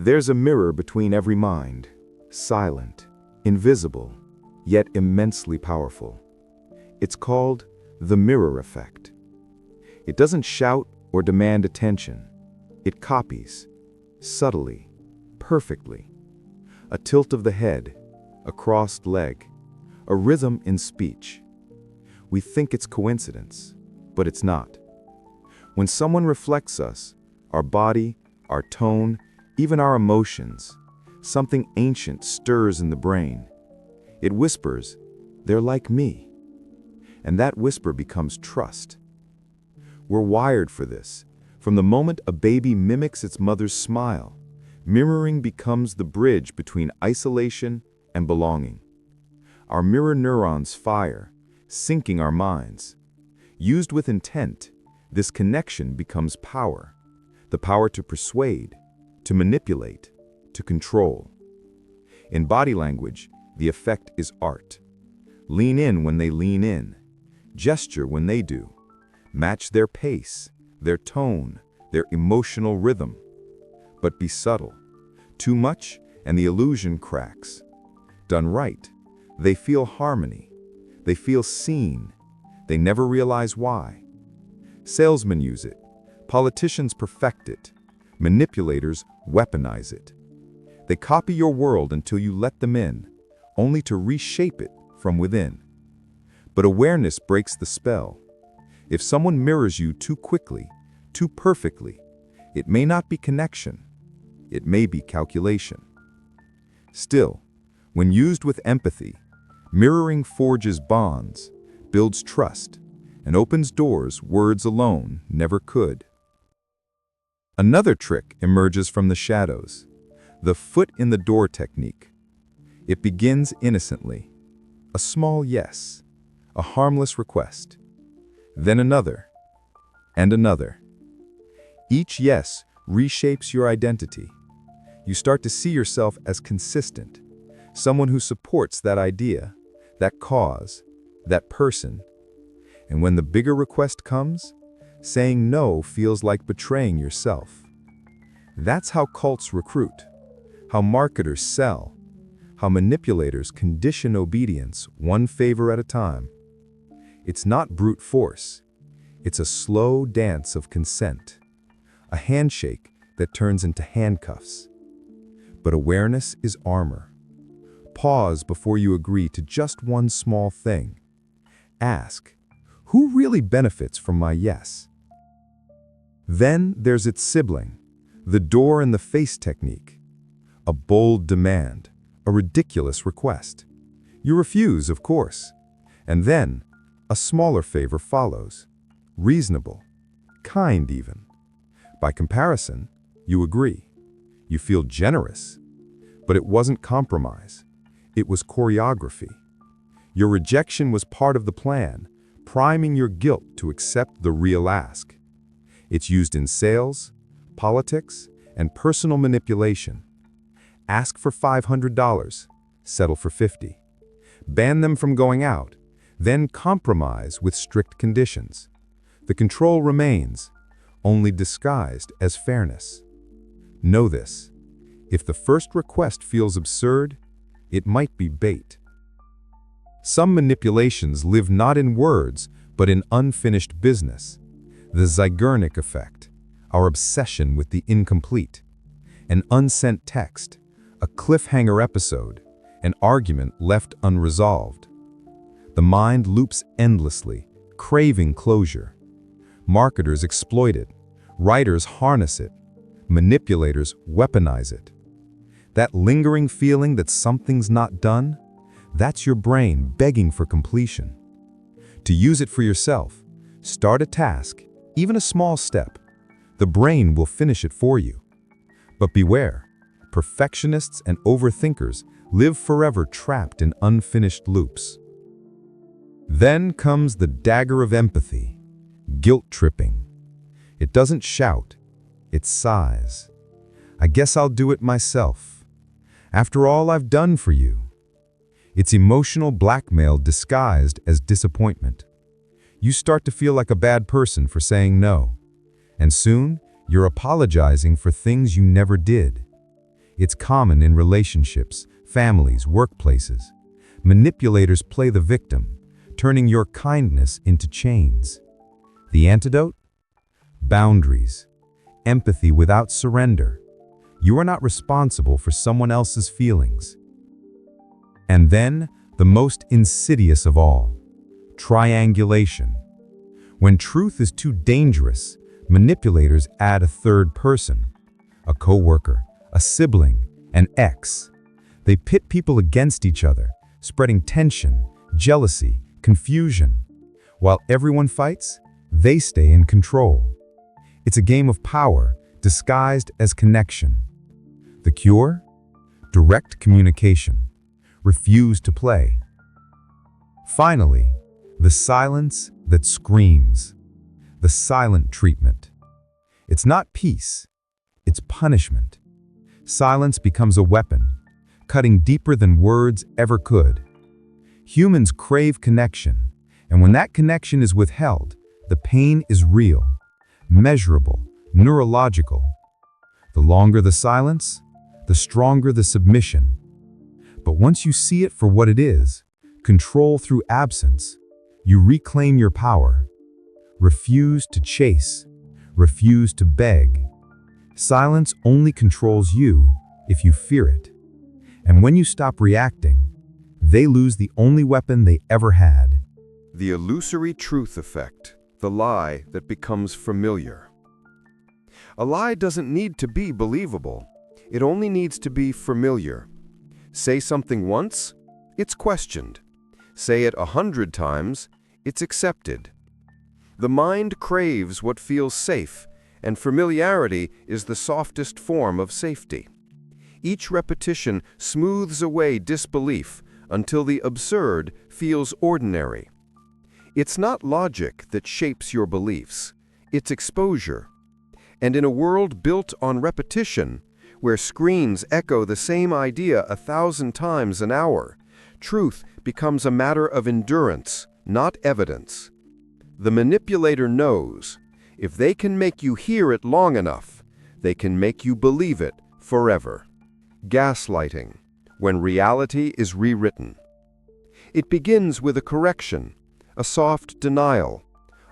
There's a mirror between every mind, silent, invisible, yet immensely powerful. It's called the mirror effect. It doesn't shout or demand attention. It copies, subtly, perfectly. A tilt of the head, a crossed leg, a rhythm in speech. We think it's coincidence, but it's not. When someone reflects us, our body, our tone, even our emotions, something ancient stirs in the brain. It whispers, "They're like me." And that whisper becomes trust. We're wired for this. From the moment a baby mimics its mother's smile, mirroring becomes the bridge between isolation and belonging. Our mirror neurons fire, syncing our minds. Used with intent, this connection becomes power. The power to persuade, to manipulate, to control. In body language, the effect is art. Lean in when they lean in. Gesture when they do. Match their pace, their tone, their emotional rhythm. But be subtle. Too much, and the illusion cracks. Done right, they feel harmony. They feel seen. They never realize why. Salesmen use it. Politicians perfect it. Manipulators weaponize it. They copy your world until you let them in, only to reshape it from within. But awareness breaks the spell. If someone mirrors you too quickly, too perfectly, it may not be connection. It may be calculation. Still, when used with empathy, mirroring forges bonds, builds trust, and opens doors words alone never could. Another trick emerges from the shadows, the foot in the door technique. It begins innocently, a small yes, a harmless request, then another, and another. Each yes reshapes your identity. You start to see yourself as consistent, someone who supports that idea, that cause, that person. And when the bigger request comes, saying no feels like betraying yourself. That's how cults recruit, how marketers sell, how manipulators condition obedience one favor at a time. It's not brute force. It's a slow dance of consent, a handshake that turns into handcuffs. But awareness is armor. Pause before you agree to just one small thing. Ask, who really benefits from my yes? Then there's its sibling, the door in the face technique. A bold demand, a ridiculous request. You refuse, of course. And then, a smaller favor follows. Reasonable, kind even. By comparison, you agree. You feel generous. But it wasn't compromise. It was choreography. Your rejection was part of the plan, priming your guilt to accept the real ask. It's used in sales, politics, and personal manipulation. Ask for $500, settle for $50. Ban them from going out, then compromise with strict conditions. The control remains, only disguised as fairness. Know this. If the first request feels absurd, it might be bait. Some manipulations live not in words, but in unfinished business. The Zeigarnik effect, our obsession with the incomplete. An unsent text, a cliffhanger episode, an argument left unresolved. The mind loops endlessly, craving closure. Marketers exploit it, writers harness it, manipulators weaponize it. That lingering feeling that something's not done, that's your brain begging for completion. To use it for yourself, start a task, even a small step. The brain will finish it for you. But beware, perfectionists and overthinkers live forever trapped in unfinished loops. Then comes the dagger of empathy, guilt tripping. It doesn't shout, it sighs. I guess I'll do it myself. After all I've done for you. It's emotional blackmail disguised as disappointment. You start to feel like a bad person for saying no. And soon, you're apologizing for things you never did. It's common in relationships, families, workplaces. Manipulators play the victim, turning your kindness into chains. The antidote? Boundaries. Empathy without surrender. You are not responsible for someone else's feelings. And then, the most insidious of all, triangulation. When truth is too dangerous, manipulators add a third person, a coworker, a sibling, an ex. They pit people against each other, spreading tension, jealousy, confusion. While everyone fights, they stay in control. It's a game of power disguised as connection. The cure? Direct communication. Refuse to play. Finally, the silence that screams. The silent treatment. It's not peace, it's punishment. Silence becomes a weapon, cutting deeper than words ever could. Humans crave connection, and when that connection is withheld, the pain is real, measurable, neurological. The longer the silence, the stronger the submission. But once you see it for what it is, control through absence, you reclaim your power. Refuse to chase, refuse to beg. Silence only controls you if you fear it. And when you stop reacting, they lose the only weapon they ever had. The illusory truth effect, the lie that becomes familiar. A lie doesn't need to be believable. It only needs to be familiar. Say something once, it's questioned. Say it 100 times, it's accepted. The mind craves what feels safe, and familiarity is the softest form of safety. Each repetition smooths away disbelief until the absurd feels ordinary. It's not logic that shapes your beliefs, it's exposure. And in a world built on repetition, where screens echo the same idea 1,000 times an hour, truth becomes a matter of endurance, not evidence. The manipulator knows, if they can make you hear it long enough, they can make you believe it forever. Gaslighting, when reality is rewritten. It begins with a correction, a soft denial,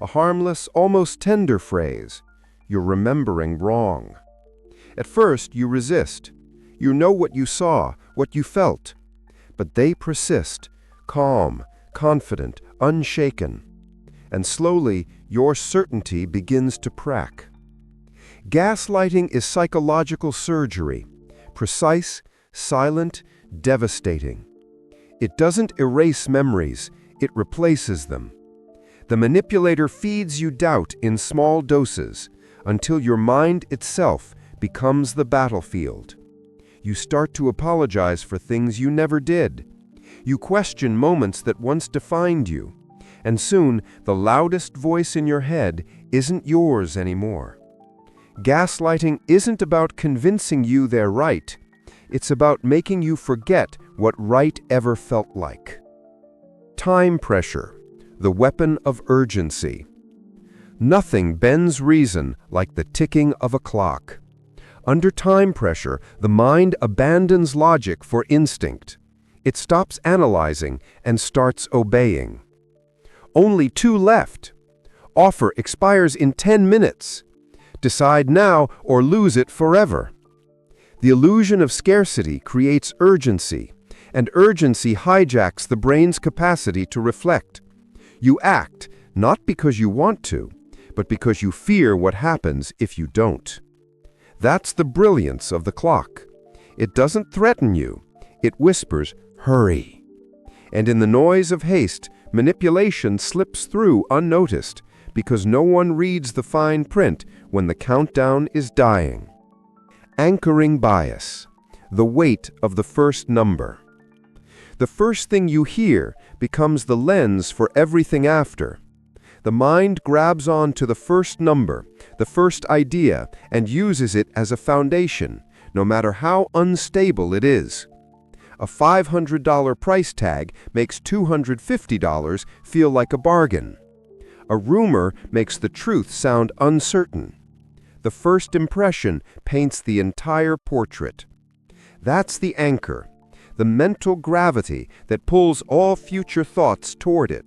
a harmless, almost tender phrase. You're remembering wrong. At first, you resist. You know what you saw, what you felt. But they persist, calm, confident, unshaken. And slowly, your certainty begins to crack. Gaslighting is psychological surgery, precise, silent, devastating. It doesn't erase memories, it replaces them. The manipulator feeds you doubt in small doses until your mind itself becomes the battlefield. You start to apologize for things you never did. You question moments that once defined you. And soon, the loudest voice in your head isn't yours anymore. Gaslighting isn't about convincing you they're right. It's about making you forget what right ever felt like. Time pressure, the weapon of urgency. Nothing bends reason like the ticking of a clock. Under time pressure, the mind abandons logic for instinct. It stops analyzing and starts obeying. Only 2 left. Offer expires in 10 minutes. Decide now or lose it forever. The illusion of scarcity creates urgency, and urgency hijacks the brain's capacity to reflect. You act, not because you want to, but because you fear what happens if you don't. That's the brilliance of the clock. It doesn't threaten you. It whispers, "Hurry." And in the noise of haste, manipulation slips through unnoticed because no one reads the fine print when the countdown is dying. Anchoring bias, the weight of the first number. The first thing you hear becomes the lens for everything after. The mind grabs on to the first number, the first idea, and uses it as a foundation, no matter how unstable it is. A $500 price tag makes $250 feel like a bargain. A rumor makes the truth sound uncertain. The first impression paints the entire portrait. That's the anchor, the mental gravity that pulls all future thoughts toward it.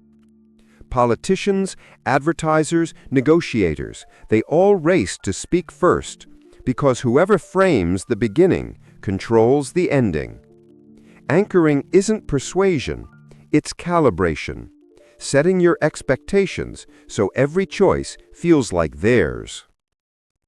Politicians, advertisers, negotiators, they all race to speak first, because whoever frames the beginning controls the ending. Anchoring isn't persuasion, it's calibration, setting your expectations so every choice feels like theirs.